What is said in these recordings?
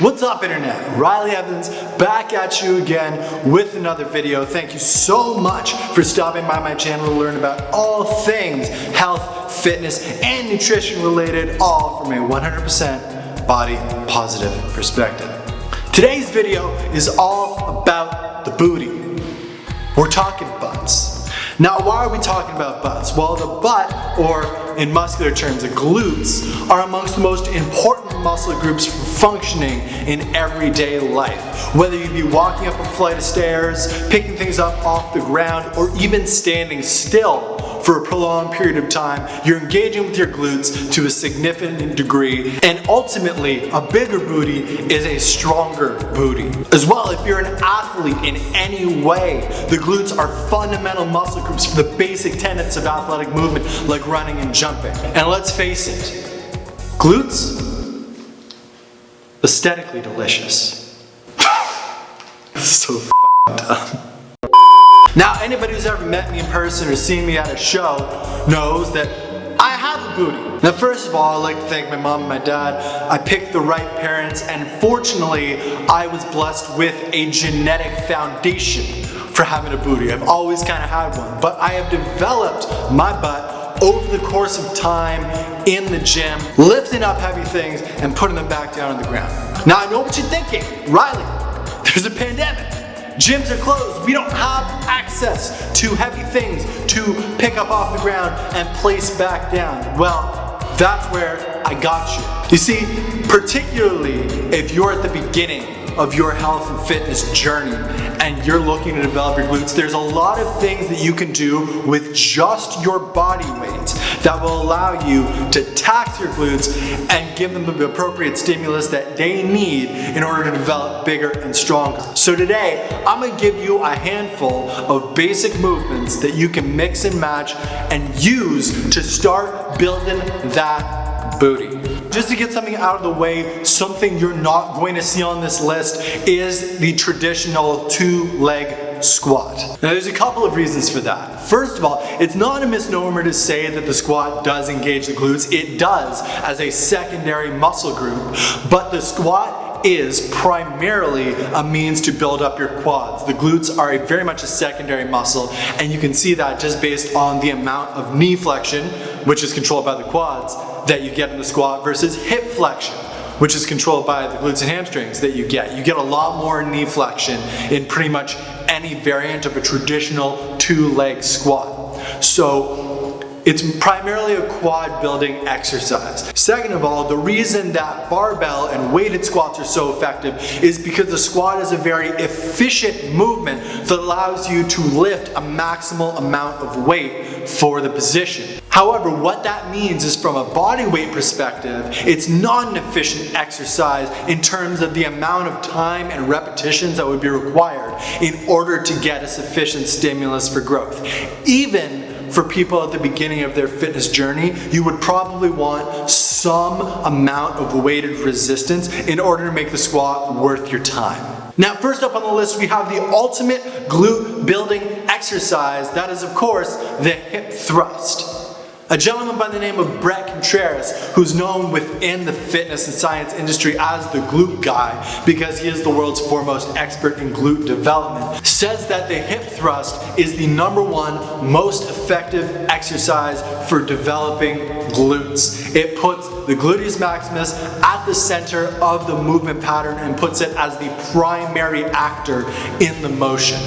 What's up, internet? Riley Evans back at you again with another video. Thank you so much for stopping by my channel to learn about all things health, fitness, and nutrition related, all from a 100% body positive perspective. Today's video is all about the booty. We're talking butts. Now, why are we talking about butts? Well, the butt, or in muscular terms, the glutes, are amongst the most important muscle groups for functioning in everyday life. Whether you be walking up a flight of stairs, picking things up off the ground, or even standing still for a prolonged period of time, you're engaging with your glutes to a significant degree, and ultimately, a bigger booty is a stronger booty. As well, if you're an athlete in any way, the glutes are fundamental muscle groups for the basic tenets of athletic movement, like running and jumping. And let's face it, glutes, aesthetically delicious. So f***ing dumb. Now, anybody who's ever met me in person or seen me at a show knows that I have a booty. Now, first of all, I'd like to thank my mom and my dad. I picked the right parents, and fortunately, I was blessed with a genetic foundation for having a booty. I've always kind of had one, but I have developed my butt over the course of time in the gym, lifting up heavy things and putting them back down on the ground. Now, I know what you're thinking. Riley, there's a pandemic. Gyms are closed. We don't have access to heavy things to pick up off the ground and place back down. Well, that's where I got you. You see, particularly if you're at the beginning of your health and fitness journey and you're looking to develop your glutes, there's a lot of things that you can do with just your body weight that will allow you to tax your glutes and give them the appropriate stimulus that they need in order to develop bigger and stronger. So today, I'm gonna give you a handful of basic movements that you can mix and match and use to start building that booty. Just to get something out of the way, something you're not going to see on this list is the traditional two-leg squat. Now, there's a couple of reasons for that. First of all, it's not a misnomer to say that the squat does engage the glutes. It does as a secondary muscle group, but the squat is primarily a means to build up your quads. The glutes are very much a secondary muscle, and you can see that just based on the amount of knee flexion, which is controlled by the quads, that you get in the squat versus hip flexion, which is controlled by the glutes and hamstrings that you get. You get a lot more knee flexion in pretty much any variant of a traditional two-leg squat. So it's primarily a quad building exercise. Second of all, the reason that barbell and weighted squats are so effective is because the squat is a very efficient movement that allows you to lift a maximal amount of weight for the position. However, what that means is, from a body weight perspective, it's not an efficient exercise in terms of the amount of time and repetitions that would be required in order to get a sufficient stimulus for growth. Even for people at the beginning of their fitness journey, you would probably want some amount of weighted resistance in order to make the squat worth your time. Now, first up on the list, we have the ultimate glute building exercise. That is, of course, the hip thrust. A gentleman by the name of Brett Contreras, who's known within the fitness and science industry as the glute guy because he is the world's foremost expert in glute development, says that the hip thrust is the #1 most effective exercise for developing glutes. It puts the gluteus maximus at the center of the movement pattern and puts it as the primary actor in the motion.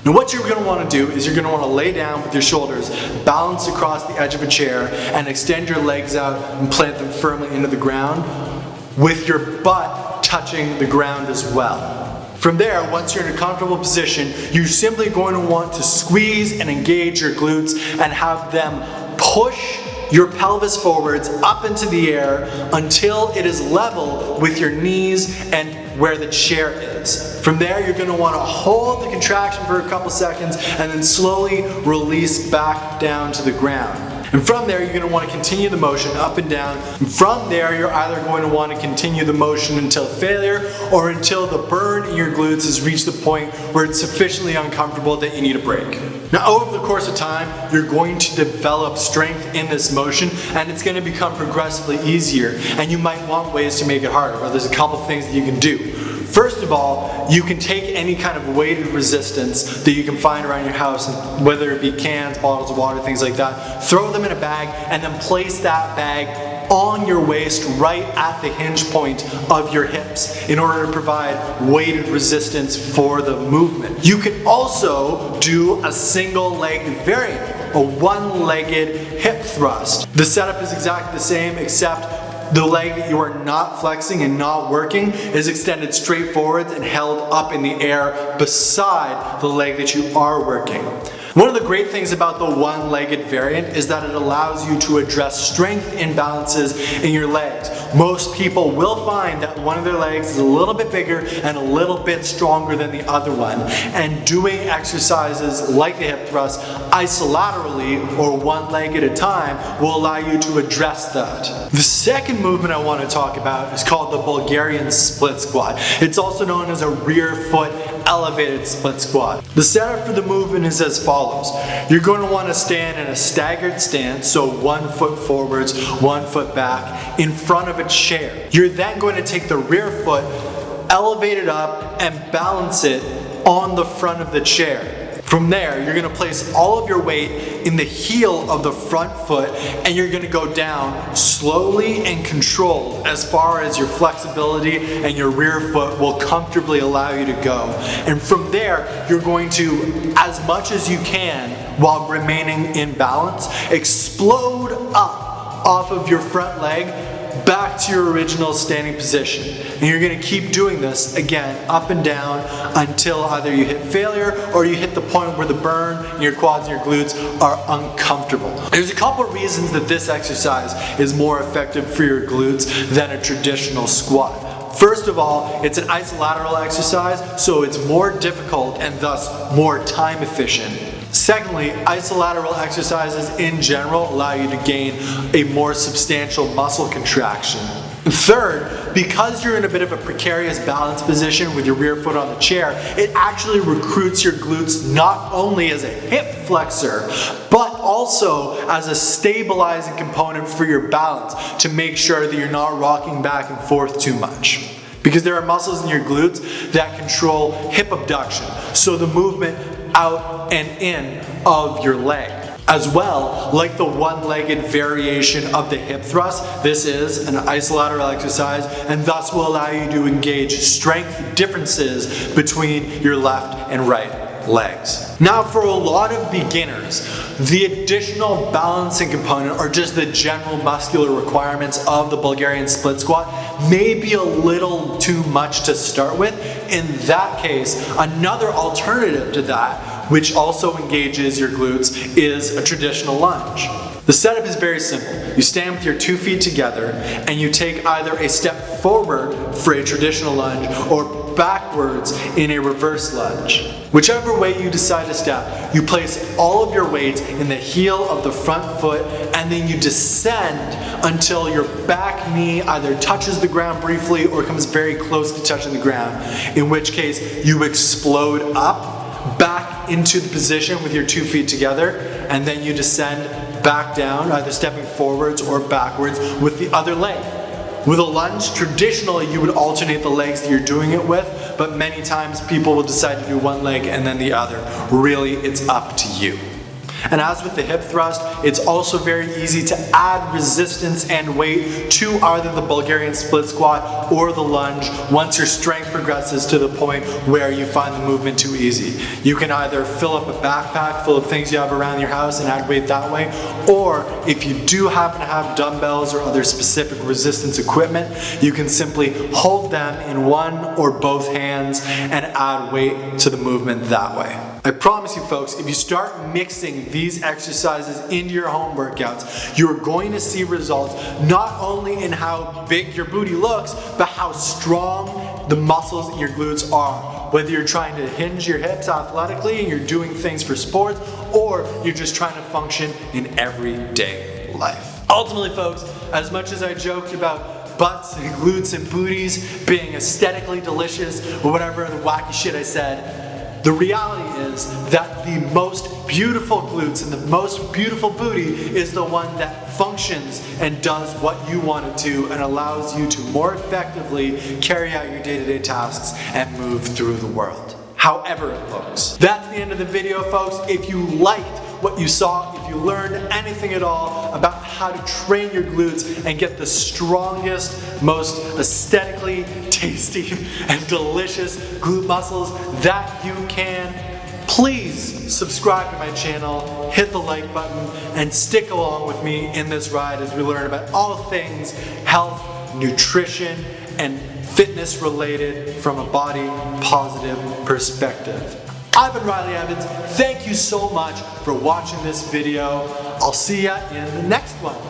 Now, what you're going to want to do is you're going to want to lay down with your shoulders balanced across the edge of a chair and extend your legs out and plant them firmly into the ground with your butt touching the ground as well. From there, once you're in a comfortable position, you're simply going to want to squeeze and engage your glutes and have them push your pelvis forwards up into the air until it is level with your knees and where the chair is. From there, you're going to want to hold the contraction for a couple seconds and then slowly release back down to the ground. And from there, you're going to want to continue the motion up and down. And from there, you're either going to want to continue the motion until failure or until the burn in your glutes has reached the point where it's sufficiently uncomfortable that you need a break. Now, over the course of time, you're going to develop strength in this motion, and it's going to become progressively easier, and you might want ways to make it harder. Well, there's a couple things that you can do. First of all, you can take any kind of weighted resistance that you can find around your house, whether it be cans, bottles of water, things like that, throw them in a bag, and then place that bag on your waist right at the hinge point of your hips in order to provide weighted resistance for the movement. You can also do a single-legged variant, a one-legged hip thrust. The setup is exactly the same, except the leg that you are not flexing and not working is extended straight forwards and held up in the air beside the leg that you are working. One of the great things about the one-legged variant is that it allows you to address strength imbalances in your legs. Most people will find that one of their legs is a little bit bigger and a little bit stronger than the other one, and doing exercises like the hip thrust isolaterally or one leg at a time will allow you to address that. The second movement I want to talk about is called the Bulgarian split squat. It's also known as a rear foot elevated split squat. The setup for the movement is as follows. You're going to want to stand in a staggered stance, so 1 foot forwards, 1 foot back, in front of a chair. You're then going to take the rear foot, elevate it up, and balance it on the front of the chair. From there, you're going to place all of your weight in the heel of the front foot, and you're going to go down slowly and controlled as far as your flexibility and your rear foot will comfortably allow you to go. And from there, you're going to, as much as you can while remaining in balance, explode up off of your front leg back to your original standing position. And you're going to keep doing this again, up and down, until either you hit failure or you hit the point where the burn in your quads and your glutes are uncomfortable. There's a couple of reasons that this exercise is more effective for your glutes than a traditional squat. First of all, it's an isolateral exercise, so it's more difficult and thus more time efficient. Secondly, isolateral exercises in general allow you to gain a more substantial muscle contraction. Third, because you're in a bit of a precarious balance position with your rear foot on the chair, it actually recruits your glutes not only as a hip flexor, but also as a stabilizing component for your balance to make sure that you're not rocking back and forth too much. Because there are muscles in your glutes that control hip abduction, so the movement out and in of your leg. As well, like the one-legged variation of the hip thrust, this is an isolateral exercise and thus will allow you to engage strength differences between your left and right legs. Now, for a lot of beginners, the additional balancing component or just the general muscular requirements of the Bulgarian split squat may be a little too much to start with. In that case, another alternative to that, which also engages your glutes, is a traditional lunge. The setup is very simple. You stand with your 2 feet together and you take either a step forward for a traditional lunge or backwards in a reverse lunge. Whichever way you decide to step, you place all of your weight in the heel of the front foot and then you descend until your back knee either touches the ground briefly or comes very close to touching the ground, in which case you explode up back into the position with your 2 feet together, and then you descend back down, either stepping forwards or backwards with the other leg. With a lunge, traditionally you would alternate the legs that you're doing it with, but many times people will decide to do one leg and then the other. Really, it's up to you. And as with the hip thrust, it's also very easy to add resistance and weight to either the Bulgarian split squat or the lunge once your strength progresses to the point where you find the movement too easy. You can either fill up a backpack full of things you have around your house and add weight that way, or if you do happen to have dumbbells or other specific resistance equipment, you can simply hold them in one or both hands and add weight to the movement that way. I promise you folks, if you start mixing these exercises into your home workouts, you're going to see results not only in how big your booty looks, but how strong the muscles in your glutes are. Whether you're trying to hinge your hips athletically and you're doing things for sports, or you're just trying to function in everyday life. Ultimately folks, as much as I joked about butts and glutes and booties being aesthetically delicious or whatever the wacky shit I said, the reality is that the most beautiful glutes and the most beautiful booty is the one that functions and does what you want it to and allows you to more effectively carry out your day-to-day tasks and move through the world, however it looks. That's the end of the video, folks. If you liked what you saw, if you learned anything at all about how to train your glutes and get the strongest, most aesthetically tasty and delicious glute muscles that you can, please subscribe to my channel, hit the like button, and stick along with me in this ride as we learn about all things health, nutrition, and fitness related from a body positive perspective. I've been Riley Evans. Thank you so much for watching this video. I'll see ya in the next one.